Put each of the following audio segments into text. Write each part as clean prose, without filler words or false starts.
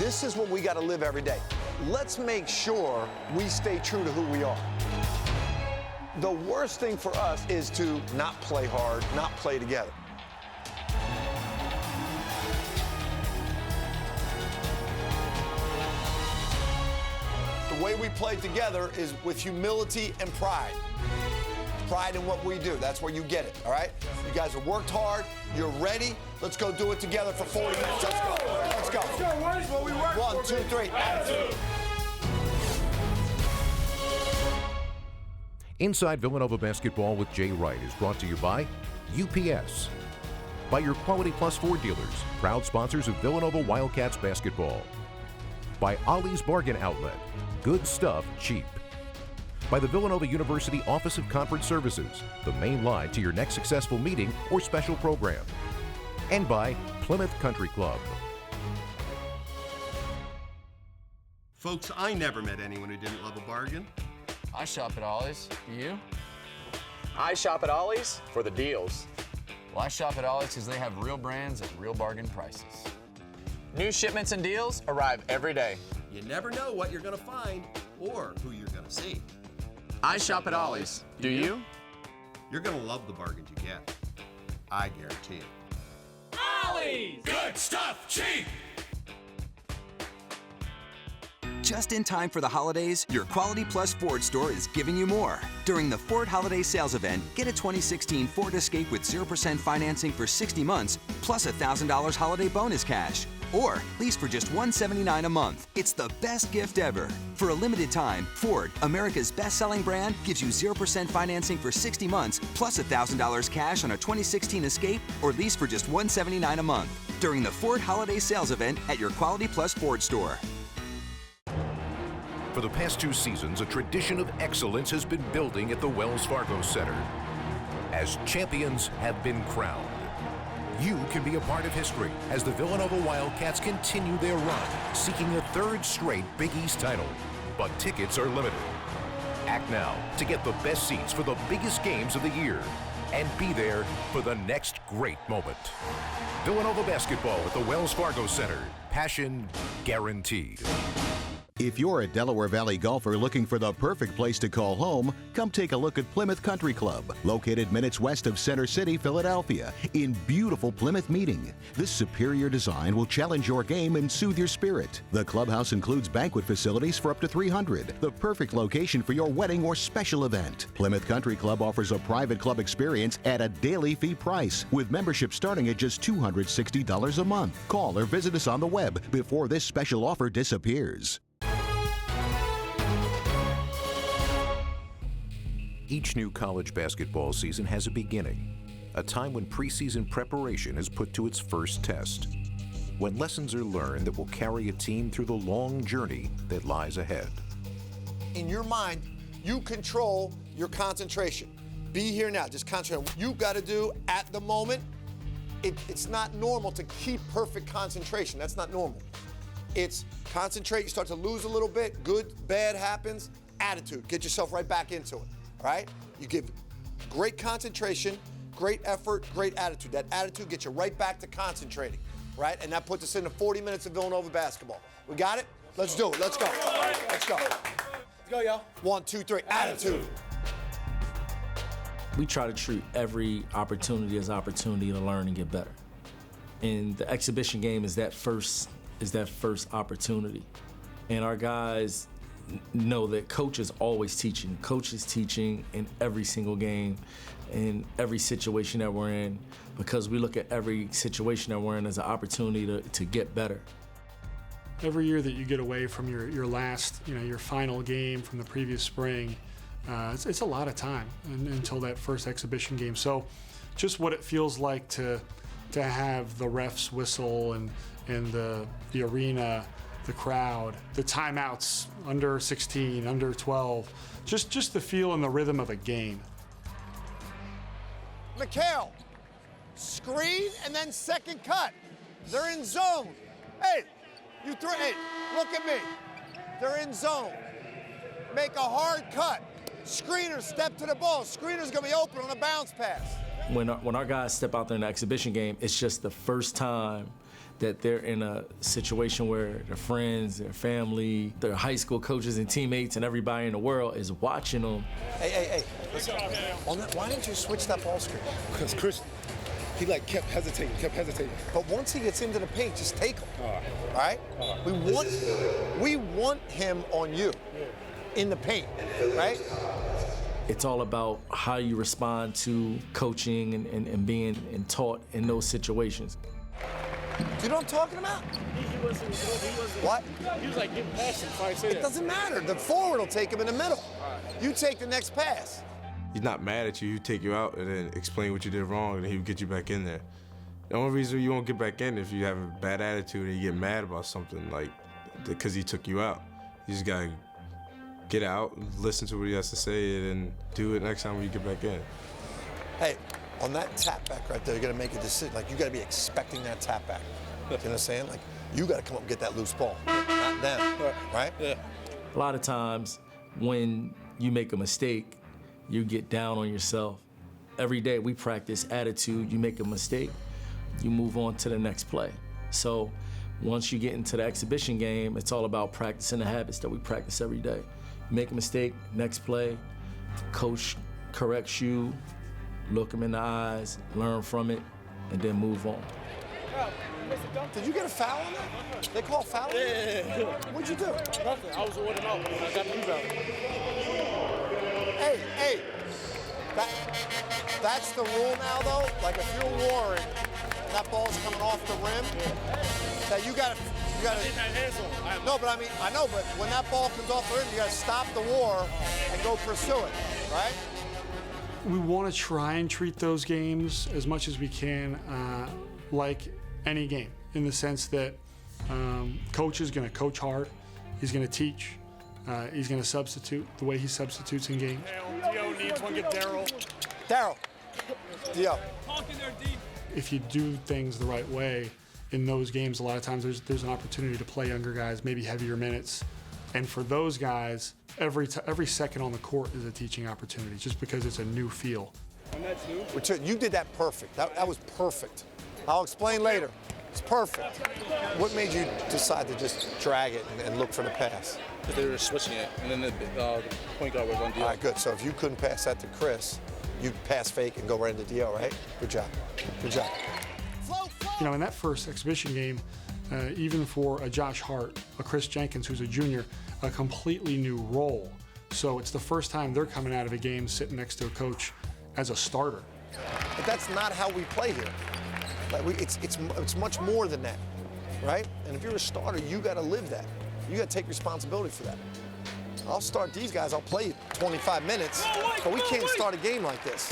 This is what we got to live every day. Let's make sure we stay true to who we are. The worst thing for us is to not play hard, not play together. The way we play together is with humility and pride. Pride in what we do. That's where you get it, all right? You guys have worked hard. You're ready. Let's go do it together for 40 minutes. Let's go. Let's go. Let's go. Where's what we work 1, 2, 3. Attitude. Inside Villanova Basketball with Jay Wright is brought to you by UPS, by your Quality Plus Ford dealers, proud sponsors of Villanova Wildcats basketball, by Ollie's Bargain Outlet, good stuff cheap, by the Villanova University Office of Conference Services, the main line to your next successful meeting or special program, and by Plymouth Country Club. Folks, I never met anyone who didn't love a bargain. I shop at Ollie's. You? I shop at Ollie's for the deals. Well, I shop at Ollie's because they have real brands at real bargain prices. New shipments and deals arrive every day. You never know what you're going to find or who you're going to see. I shop at Ollie's. Do you? You're going to love the bargains you get. I guarantee it. Ollie's! Good stuff, cheap! Just in time for the holidays, your Quality Plus Ford store is giving you more. During the Ford Holiday Sales Event, get a 2016 Ford Escape with 0% financing for 60 months, plus $1,000 holiday bonus cash. Or lease for just $179 a month. It's the best gift ever. For a limited time, Ford, America's best-selling brand, gives you 0% financing for 60 months, plus $1,000 cash on a 2016 Escape, or lease for just $179 a month. During the Ford Holiday Sales Event at your Quality Plus Ford store. For the past 2 seasons, a tradition of excellence has been building at the Wells Fargo Center. As champions have been crowned, you can be a part of history as the Villanova Wildcats continue their run, seeking a 3rd straight Big East title. But tickets are limited. Act now to get the best seats for the biggest games of the year and be there for the next great moment. Villanova basketball at the Wells Fargo Center. Passion guaranteed. If you're a Delaware Valley golfer looking for the perfect place to call home, come take a look at Plymouth Country Club, located minutes west of Center City, Philadelphia, in beautiful Plymouth Meeting. This superior design will challenge your game and soothe your spirit. The clubhouse includes banquet facilities for up to 300, the perfect location for your wedding or special event. Plymouth Country Club offers a private club experience at a daily fee price, with membership starting at just $260 a month. Call or visit us on the web before this special offer disappears. Each new college basketball season has a beginning, a time when preseason preparation is put to its first test, when lessons are learned that will carry a team through the long journey that lies ahead. In your mind, you control your concentration. Be here now, just concentrate on what you got to do at the moment. It's not normal to keep perfect concentration. That's not normal. It's concentrate, you start to lose a little bit, good, bad happens, attitude, get yourself right back into it. All right? You give great concentration, great effort, great attitude. That attitude gets you right back to concentrating, right? And that puts us into 40 minutes of Villanova basketball. We got it? Let's do it. Let's go. Let's go. Let's go, y'all. 1, 2, 3. Attitude. We try to treat every opportunity as an opportunity to learn and get better. And the exhibition game is that first opportunity. And our guys know that coach is always teaching. Coach is teaching in every single game, in every situation that we're in, because we look at every situation that we're in as an opportunity to get better. Every year that you get away from your last, your final game from the previous spring, it's a lot of time until that first exhibition game. So just what it feels like to have the refs whistle and the arena, the crowd, the timeouts, under 16, under 12, just the feel and the rhythm of a game. Mikal, screen and then second cut. They're in zone. Hey, hey, look at me. They're in zone. Make a hard cut. Screener, step to the ball. Screener's gonna be open on a bounce pass. When our guys step out there in the exhibition game, it's just the first time that they're in a situation where their friends, their family, their high school coaches and teammates and everybody in the world is watching them. Hey, listen. Why didn't you switch that ball screen? Because Chris, he kept hesitating. But once he gets into the paint, just take him. All right? We want him on you in the paint, right? It's all about how you respond to coaching and being taught in those situations. Do you know what I'm talking about? He wasn't. What? He was like getting past him. So I say It doesn't matter. The forward will take him in the middle. You take the next pass. He's not mad at you. He'll take you out and then explain what you did wrong, and then he'll get you back in there. The only reason you won't get back in if you have a bad attitude and you get mad about something, like because he took you out. You just gotta get out, listen to what he has to say, and then do it next time when you get back in. Hey, on that tap back right there, you're gonna make a decision. Like, you gotta be expecting that tap back. You know what I'm saying? Like, you gotta come up and get that loose ball, not them, right? Yeah. A lot of times when you make a mistake, you get down on yourself. Every day we practice attitude. You make a mistake, you move on to the next play. So once you get into the exhibition game, it's all about practicing the habits that we practice every day. You make a mistake, next play, coach corrects you, look him in the eyes, learn from it, and then move on. Did you get a foul on that? They call foul? Yeah. What'd you do? Nothing. I was ordering out when I got the rebound. Hey, that's the rule now, though. Like, if you're Warren, and that ball's coming off the rim, that you gotta. I didn't have hands on. No, but I know, but when that ball comes off the rim, you gotta stop the war and go pursue it, right? We want to try and treat those games as much as we can like any game, in the sense that coach is going to coach hard, he's going to teach, he's going to substitute the way he substitutes in games. Dio needs one. Get Daryl. Dio. If you do things the right way in those games, a lot of times there's an opportunity to play younger guys, maybe heavier minutes. And for those guys, every second on the court is a teaching opportunity, just because it's a new feel. And that's new. You did that perfect. That was perfect. I'll explain later. It's perfect. What made you decide to just drag it and look for the pass? They were switching it, and then the point guard was on Dio. All right, good. So if you couldn't pass that to Chris, you'd pass fake and go right into Dio, right? Good job. Good job. You know, in that first exhibition game, even for a Josh Hart, a Chris Jenkins, who's a junior, a completely new role. So it's the first time they're coming out of a game sitting next to a coach as a starter. But that's not how we play here. Like it's much more than that, right? And if you're a starter, you got to live that. You got to take responsibility for that. I'll start these guys. I'll play 25 minutes, but we can't start a game like this.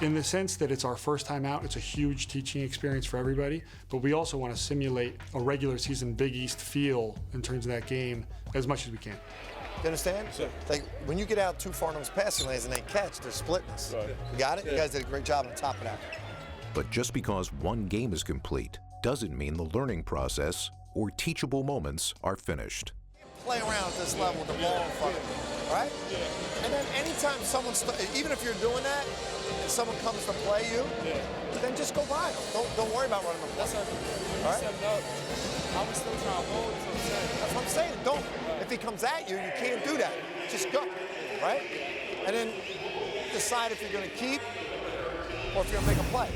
In the sense that it's our first time out, it's a huge teaching experience for everybody, but we also want to simulate a regular season Big East feel in terms of that game as much as we can. You understand? Sure. Like, when you get out too far in those passing lanes and they catch, they're splitting us. Right. You got it? Yeah. You guys did a great job on top of that. But just because one game is complete doesn't mean the learning process or teachable moments are finished. Play around at this level with the ball in front of you, right? Yeah. And then anytime someone's, even if you're doing that, and someone comes to play you, then just go by them. Don't worry about running the play. All right? I'm still trying to hold. That's what I'm saying. Don't. If he comes at you, you can't do that. Just go, right? And then decide if you're going to keep or if you're going to make a play.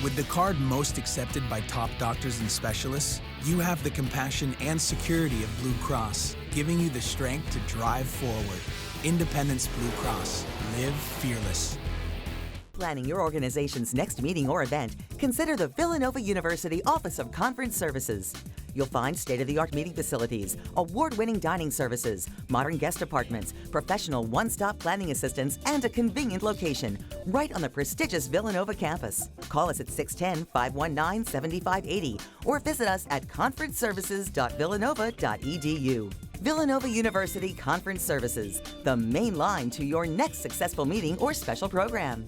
With the card most accepted by top doctors and specialists, you have the compassion and security of Blue Cross, giving you the strength to drive forward. Independence Blue Cross. Live fearless. Planning your organization's next meeting or event, consider the Villanova University Office of Conference Services. You'll find state-of-the-art meeting facilities, award-winning dining services, modern guest apartments, professional one-stop planning assistance, and a convenient location right on the prestigious Villanova campus. Call us at 610-519-7580 or visit us at conferenceservices.villanova.edu. Villanova University Conference Services, the main line to your next successful meeting or special program.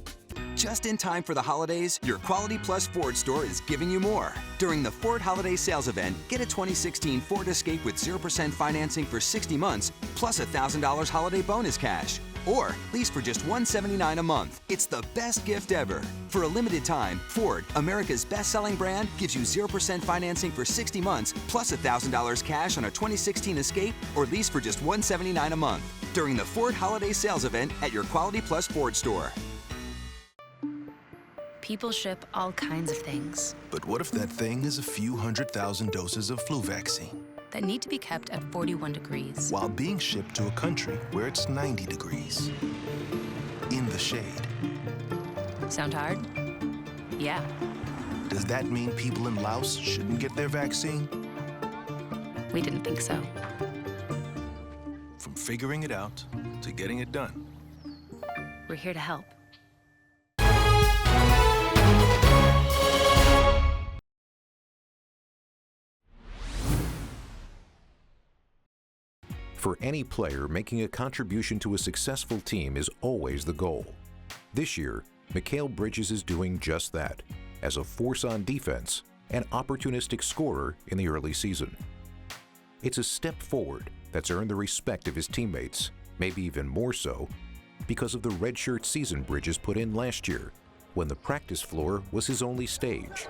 Just in time for the holidays, your Quality Plus Ford store is giving you more. During the Ford Holiday Sales Event, get a 2016 Ford Escape with 0% financing for 60 months, plus $1,000 holiday bonus cash. Or lease for just $179 a month. It's the best gift ever. For a limited time, Ford, America's best-selling brand, gives you 0% financing for 60 months, plus $1,000 cash on a 2016 Escape, or lease for just $179 a month. During the Ford Holiday Sales Event at your Quality Plus Ford store. People ship all kinds of things But what if that thing is a few 100,000 doses of flu vaccine? that need to be kept at 41 degrees. While being shipped to a country where it's 90 degrees. In the shade. Sound hard? Yeah. Does that mean people in Laos shouldn't get their vaccine? We didn't think so. From figuring it out to getting it done. We're here to help. For any player, making a contribution to a successful team is always the goal. This year, Mikal Bridges is doing just that, as a force on defense and opportunistic scorer in the early season. It's a step forward that's earned the respect of his teammates, maybe even more so, because of the redshirt season Bridges put in last year, when the practice floor was his only stage.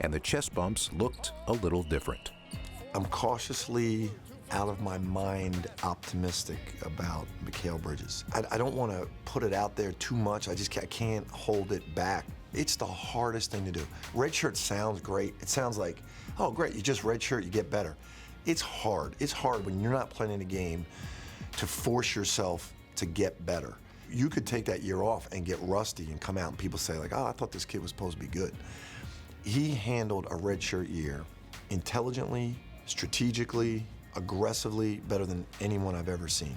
And the chest bumps looked a little different. I'm cautiously out of my mind optimistic about Mikal Bridges. I don't want to put it out there too much. I can't hold it back. It's the hardest thing to do. Redshirt sounds great. It sounds like, oh great, you just redshirt, you get better. It's hard. It's hard when you're not playing a game to force yourself to get better. You could take that year off and get rusty and come out and people say like, oh, I thought this kid was supposed to be good. He handled a redshirt year intelligently, strategically, aggressively, better than anyone I've ever seen.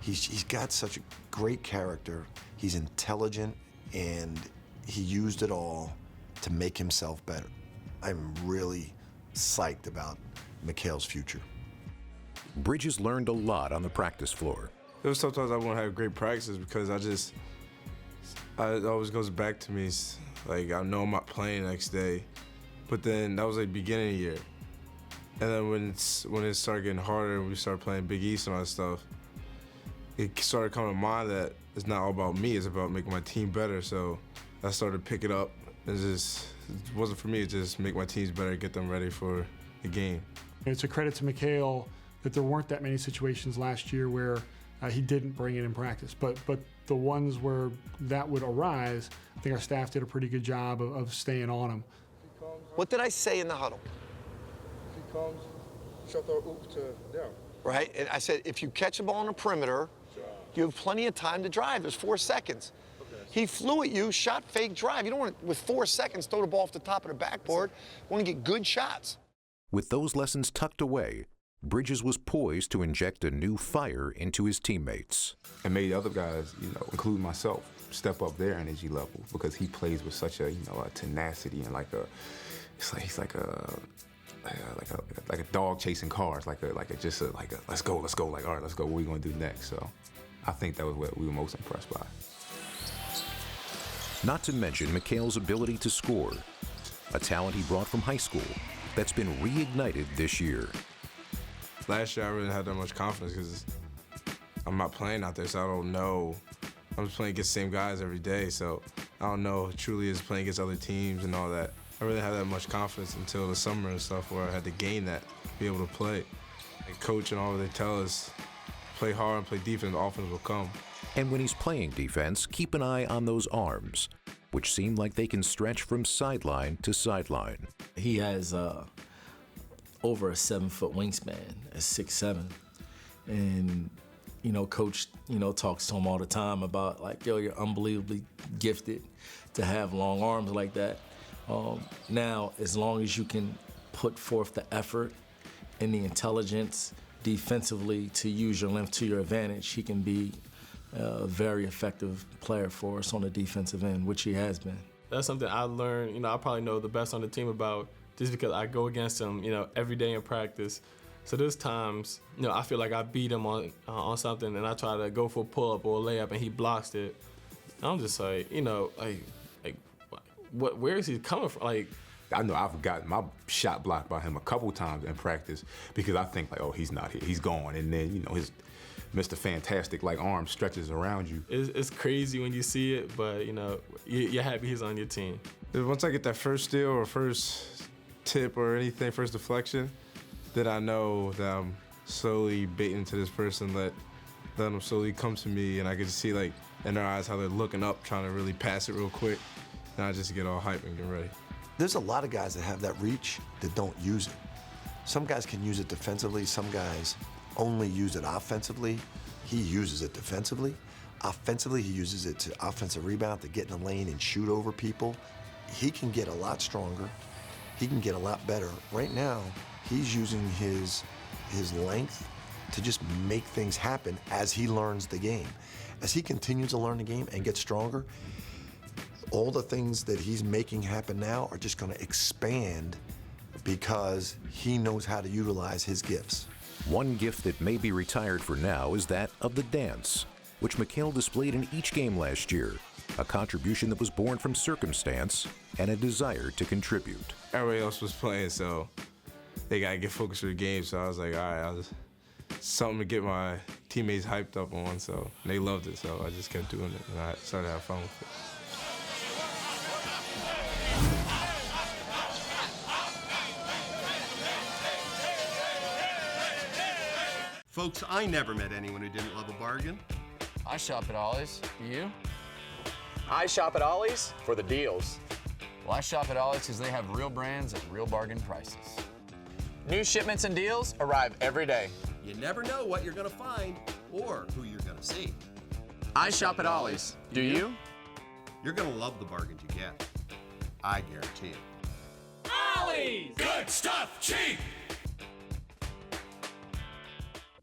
He's got such a great character. He's intelligent, and he used it all to make himself better. I'm really psyched about Mikal's future. Bridges learned a lot on the practice floor. There was sometimes I won't have great practices because it always goes back to me, like I know I'm not playing the next day, but then that was like beginning of the year. And then when it started getting harder and we started playing Big East and all that stuff, it started coming to mind that it's not all about me, it's about making my team better. So I started to pick it up. It wasn't for me, it just make my teams better, get them ready for the game. It's a credit to Mikal that there weren't that many situations last year where he didn't bring it in practice. But the ones where that would arise, I think our staff did a pretty good job of staying on him. What did I say in the huddle? Comes, shut the hoop to down. Right, and I said, if you catch a ball on the perimeter, you have plenty of time to drive. There's 4 seconds. Okay. He flew at you, shot, fake, drive. You don't want to, with 4 seconds, throw the ball off the top of the backboard. You want to get good shots. With those lessons tucked away, Bridges was poised to inject a new fire into his teammates. And made other guys, including myself, step up their energy level because he plays with such a, a tenacity and he's like a dog chasing cars, like a let's go, like all right, let's go. What are we gonna do next? So, I think that was what we were most impressed by. Not to mention Mikal's ability to score, a talent he brought from high school that's been reignited this year. Last year I really had that much confidence because I'm not playing out there, so I don't know. I'm just playing against the same guys every day, so I don't know who truly is playing against other teams and all that. I really had that much confidence until the summer and stuff where I had to gain that, be able to play. And coach and all they tell us, play hard and play defense, the offense will come. And when he's playing defense, keep an eye on those arms, which seem like they can stretch from sideline to sideline. He has over a 7-foot wingspan at 6'7", and coach talks to him all the time about like, yo, you're unbelievably gifted to have long arms like that. Now, as long as you can put forth the effort and the intelligence defensively to use your length to your advantage, he can be a very effective player for us on the defensive end, which he has been. That's something I learned, I probably know the best on the team about just because I go against him, every day in practice. So there's times, I feel like I beat him on something, and I try to go for a pull-up or a layup, and he blocks it. I'm just like, where is he coming from? Like, I know I've gotten my shot blocked by him a couple times in practice because I think like, oh, he's not here, he's gone, and then his Mr. Fantastic like arm stretches around you. It's crazy when you see it, but you're happy he's on your team. Once I get that first steal or first tip or anything, first deflection, then I know that I'm slowly baiting to this person, let them slowly come to me, and I can just see like in their eyes how they're looking up, trying to really pass it real quick, and I just get all hyped and get ready. There's a lot of guys that have that reach that don't use it. Some guys can use it defensively, some guys only use it offensively. He uses it defensively. Offensively, he uses it to offensive rebound, to get in the lane and shoot over people. He can get a lot stronger. He can get a lot better. Right now, he's using his length to just make things happen as he learns the game. As he continues to learn the game and get stronger, all the things that he's making happen now are just going to expand because he knows how to utilize his gifts. One gift that may be retired for now is that of the dance, which Mikal displayed in each game last year, a contribution that was born from circumstance and a desire to contribute. Everybody else was playing, so they got to get focused for the game, so I was like, all right, something to get my teammates hyped up on, so they loved it, so I just kept doing it, and I started to have fun with it. Folks, I never met anyone who didn't love a bargain. I shop at Ollie's. You? I shop at Ollie's for the deals. Well, I shop at Ollie's because they have real brands at real bargain prices. New shipments and deals arrive every day. You never know what you're gonna find or who you're gonna see. I shop at Ollie's. Do you? You're gonna love the bargains you get. I guarantee it. Ollie's! Good stuff, cheap!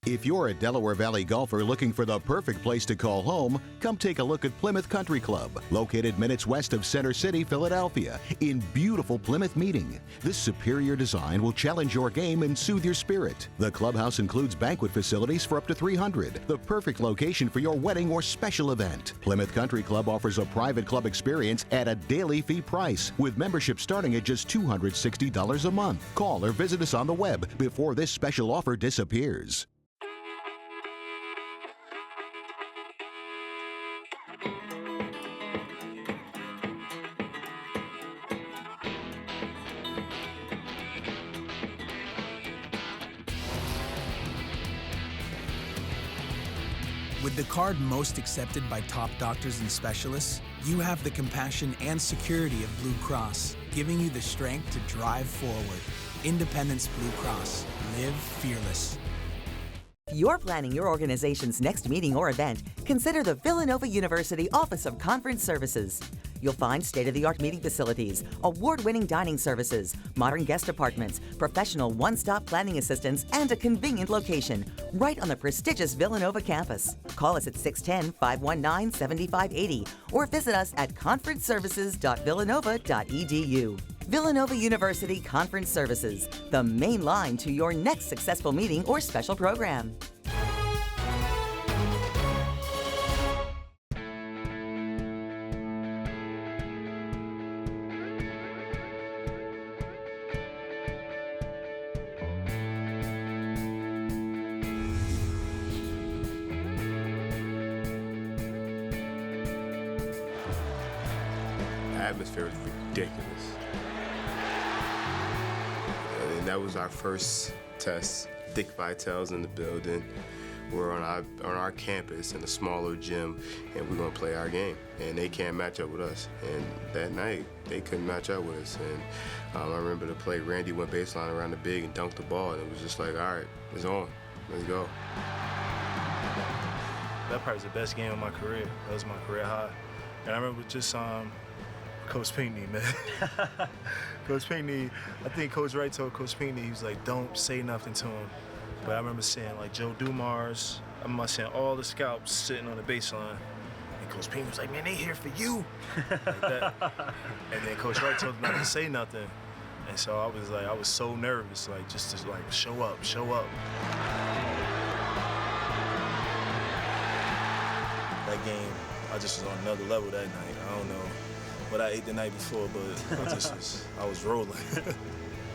If you're a Delaware Valley golfer looking for the perfect place to call home, come take a look at Plymouth Country Club, located minutes west of Center City, Philadelphia, in beautiful Plymouth Meeting. This superior design will challenge your game and soothe your spirit. The clubhouse includes banquet facilities for up to 300, the perfect location for your wedding or special event. Plymouth Country Club offers a private club experience at a daily fee price, with membership starting at just $260 a month. Call or visit us on the web before this special offer disappears. With the card most accepted by top doctors and specialists, you have the compassion and security of Blue Cross, giving you the strength to drive forward. Independence Blue Cross. Live fearless. If you're planning your organization's next meeting or event, consider the Villanova University Office of Conference Services. You'll find state-of-the-art meeting facilities, award-winning dining services, modern guest apartments, professional one-stop planning assistance, and a convenient location right on the prestigious Villanova campus. Call us at 610-519-7580 or visit us at conferenceservices.villanova.edu. Villanova University Conference Services, the main line to your next successful meeting or special program. The atmosphere was ridiculous. And that was our first test. Dick Vitale's in the building. We're on our campus in a smaller gym, and we're gonna play our game. And they can't match up with us. And that night, they couldn't match up with us. And I remember the play, Randy went baseline around the big and dunked the ball, and it was just like, all right, it's on, let's go. That probably was the best game of my career. That was my career high. And I remember just Coach Pinckney, man. Coach Pinckney, I think Coach Wright told Coach Pinckney, he was like, don't say nothing to him. But I remember seeing like Joe Dumars, I remember seeing all the scouts sitting on the baseline. And Coach Pinckney was like, man, they here for you. Like that. And then Coach Wright told him not to say nothing. And so I was so nervous, like just to like show up. That game, I just was on another level that night. I don't know what I ate the night before, but I was rolling.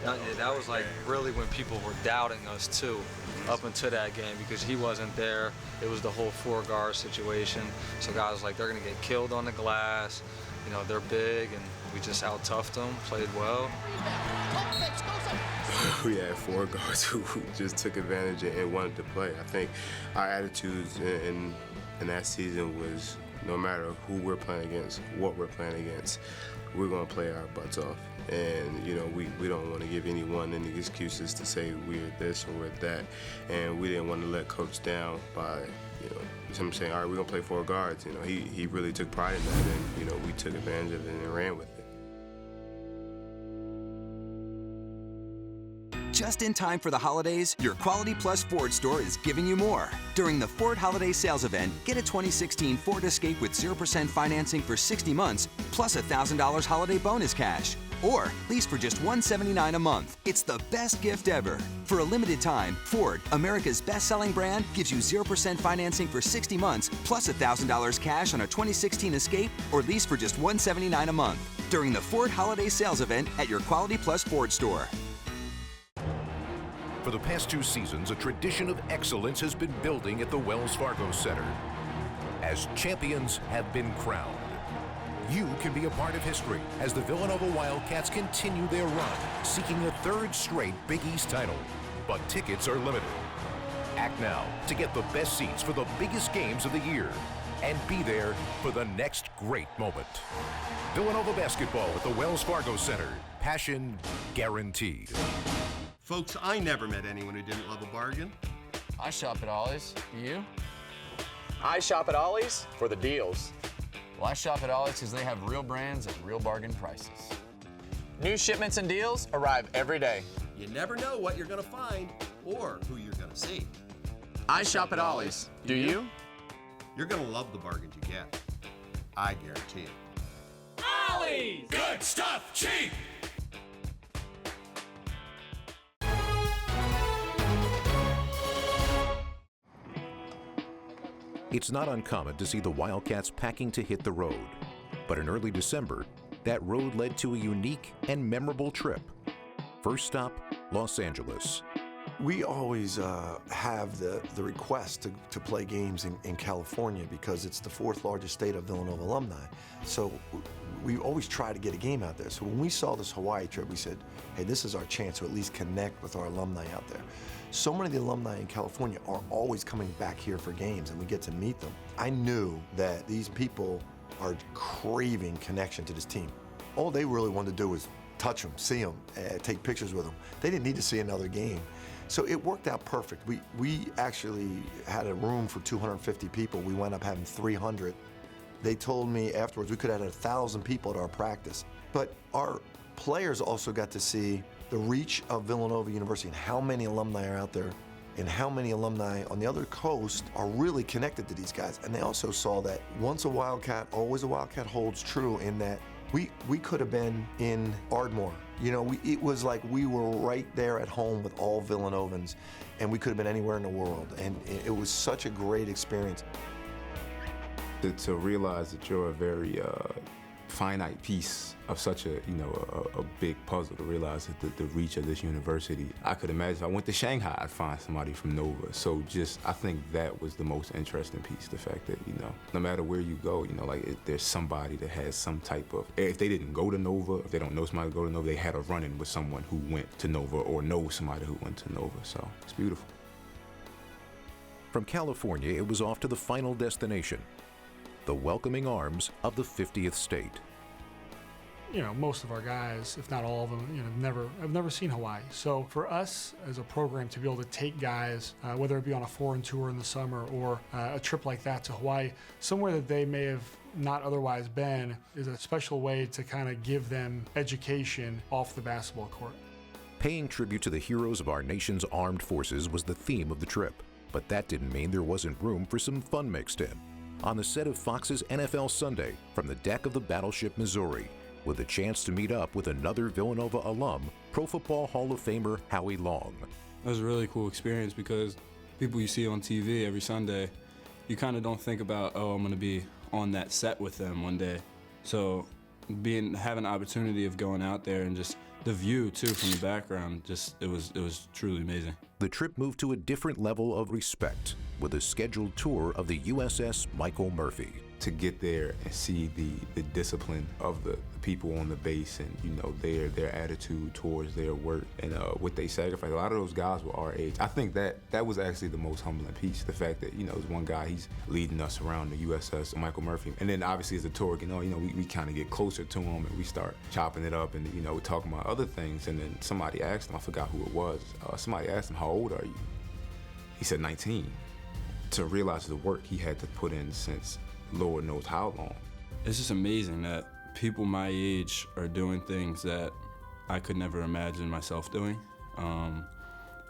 That was like really when people were doubting us too, up until that game, because he wasn't there. It was the whole four-guard situation. So guys like, they're gonna get killed on the glass. You know, they're big, and we just out-toughed them, played well. We had 4 guards who just took advantage and wanted to play. I think our attitudes in that season was, no matter who we're playing against, what we're playing against, we're going to play our butts off. And, you know, we don't want to give anyone any excuses to say we're this or we're that. And we didn't want to let Coach down by, you know, him saying, all right, we're going to play 4 guards. You know, he really took pride in that, and, you know, we took advantage of it and ran with it. Just in time for the holidays, your Quality Plus Ford store is giving you more. During the Ford Holiday Sales Event, get a 2016 Ford Escape with 0% financing for 60 months, plus $1,000 holiday bonus cash. Or lease for just $179 a month. It's the best gift ever. For a limited time, Ford, America's best-selling brand, gives you 0% financing for 60 months, plus $1,000 cash on a 2016 Escape, or lease for just $179 a month. During the Ford Holiday Sales Event at your Quality Plus Ford store. For the past 2 seasons, a tradition of excellence has been building at the Wells Fargo Center. As champions have been crowned, you can be a part of history as the Villanova Wildcats continue their run, seeking a 3rd straight Big East title. But tickets are limited. Act now to get the best seats for the biggest games of the year and be there for the next great moment. Villanova basketball at the Wells Fargo Center. Passion guaranteed. Folks, I never met anyone who didn't love a bargain. I shop at Ollie's. You? I shop at Ollie's for the deals. Well, I shop at Ollie's because they have real brands at real bargain prices. New shipments and deals arrive every day. You never know what you're going to find or who you're going to see. I shop at Ollie's. Do you? You're going to love the bargains you get. I guarantee it. Ollie's! Good stuff, cheap! It's not uncommon to see the Wildcats packing to hit the road. But in early December, that road led to a unique and memorable trip. First stop, Los Angeles. We always have the request to play games in California because it's the 4th largest state of Villanova alumni. So we always try to get a game out there. So when we saw this Hawaii trip, we said, hey, this is our chance to at least connect with our alumni out there. So many of the alumni in California are always coming back here for games, and we get to meet them. I knew that these people are craving connection to this team. All they really wanted to do was touch them, see them, take pictures with them. They didn't need to see another game. So it worked out perfect. We actually had a room for 250 people. We wound up having 300. They told me afterwards we could have had 1,000 people at our practice. But our players also got to see the reach of Villanova University and how many alumni are out there and how many alumni on the other coast are really connected to these guys. And they also saw that once a Wildcat, always a Wildcat holds true in that we could have been in Ardmore. You know, it was like we were right there at home with all Villanovans, and we could have been anywhere in the world. And it was such a great experience. To realize that you're a very finite piece of such a big puzzle, to realize that the reach of this university. I could imagine if I went to Shanghai, I'd find somebody from Nova. So I think that was the most interesting piece, the fact that, no matter where you go, there's somebody that has some type of, if they didn't go to Nova, if they don't know somebody who go to Nova, they had a run-in with someone who went to Nova or know somebody who went to Nova. So it's beautiful. From California, it was off to the final destination, the welcoming arms of the 50th state. Most of our guys, if not all of them, have never seen Hawaii. So for us as a program to be able to take guys, whether it be on a foreign tour in the summer or a trip like that to Hawaii, somewhere that they may have not otherwise been, is a special way to kind of give them education off the basketball court. Paying tribute to the heroes of our nation's armed forces was the theme of the trip, but that didn't mean there wasn't room for some fun mixed in. On the set of Fox's NFL Sunday, from the deck of the battleship Missouri, with a chance to meet up with another Villanova alum, Pro Football Hall of Famer Howie Long. It was a really cool experience because people you see on TV every Sunday, you kind of don't think about, oh, I'm going to be on that set with them one day. So having the opportunity of going out there and just the view too from the background, it was truly amazing. The trip moved to a different level of respect with a scheduled tour of the USS Michael Murphy. To get there and see the discipline of the people on the base and, you know, their attitude towards their work and what they sacrifice. A lot of those guys were our age. I think that was actually the most humbling piece. The fact that, you know, there's one guy, he's leading us around the USS Michael Murphy. And then obviously as a tour, we kind of get closer to him and we start chopping it up and, you know, we're talking about other things. And then somebody asked him, I forgot who it was, somebody asked him, how old are you? He said 19. To realize the work he had to put in since Lord knows how long. It's just amazing that people my age are doing things that I could never imagine myself doing. And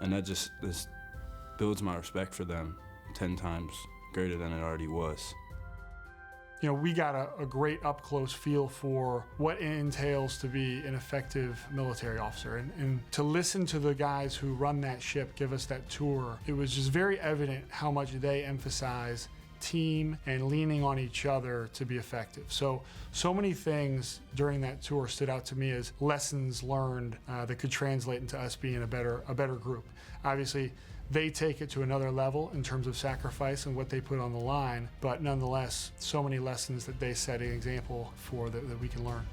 that just builds my respect for them 10 times greater than it already was. You know, we got a great up-close feel for what it entails to be an effective military officer. And to listen to the guys who run that ship give us that tour, it was just very evident how much they emphasize team and leaning on each other to be effective. So many things during that tour stood out to me as lessons learned that could translate into us being a better group. Obviously, they take it to another level in terms of sacrifice and what they put on the line, but nonetheless, so many lessons that they set an example for that we can learn.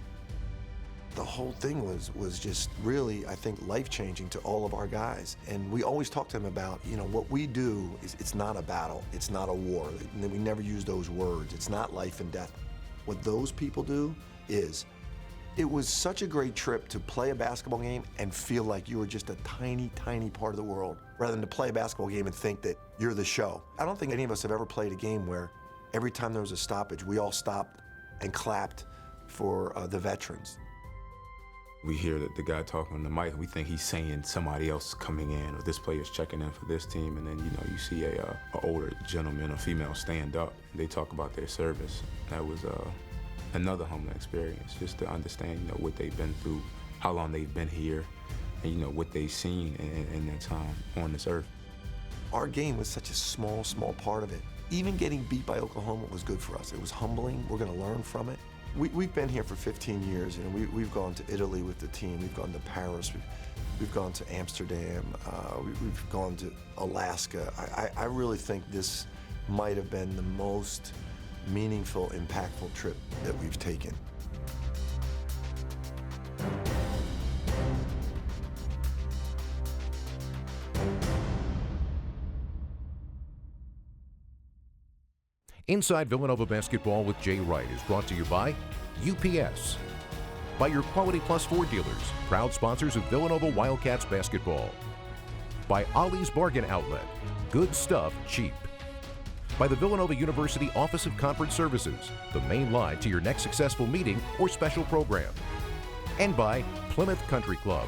The whole thing was just really, I think, life-changing to all of our guys. And we always talk to them about, you know, what we do is, it's not a battle, it's not a war. And we never use those words. It's not life and death. What those people do is, it was such a great trip to play a basketball game and feel like you were just a tiny, tiny part of the world, rather than to play a basketball game and think that you're the show. I don't think any of us have ever played a game where every time there was a stoppage, we all stopped and clapped for the veterans. We hear the guy talking on the mic, and we think he's saying somebody else coming in, or this player's checking in for this team, and then, you know, you see a older gentleman or female stand up, and they talk about their service. That was another humbling experience, just to understand, you know, what they've been through, how long they've been here, and, you know, what they've seen in their time on this earth. Our game was such a small, small part of it. Even getting beat by Oklahoma was good for us. It was humbling. We're going to learn from it. We've been here for 15 years, and we've gone to Italy with the team. We've gone to Paris. We've gone to Amsterdam. We've gone to Alaska. I really think this might have been the most meaningful, impactful trip that we've taken. Inside Villanova Basketball with Jay Wright is brought to you by UPS, by your Quality Plus Ford dealers, proud sponsors of Villanova Wildcats basketball, by Ollie's Bargain Outlet, good stuff cheap, by the Villanova University Office of Conference Services, the main line to your next successful meeting or special program, and by Plymouth Country Club.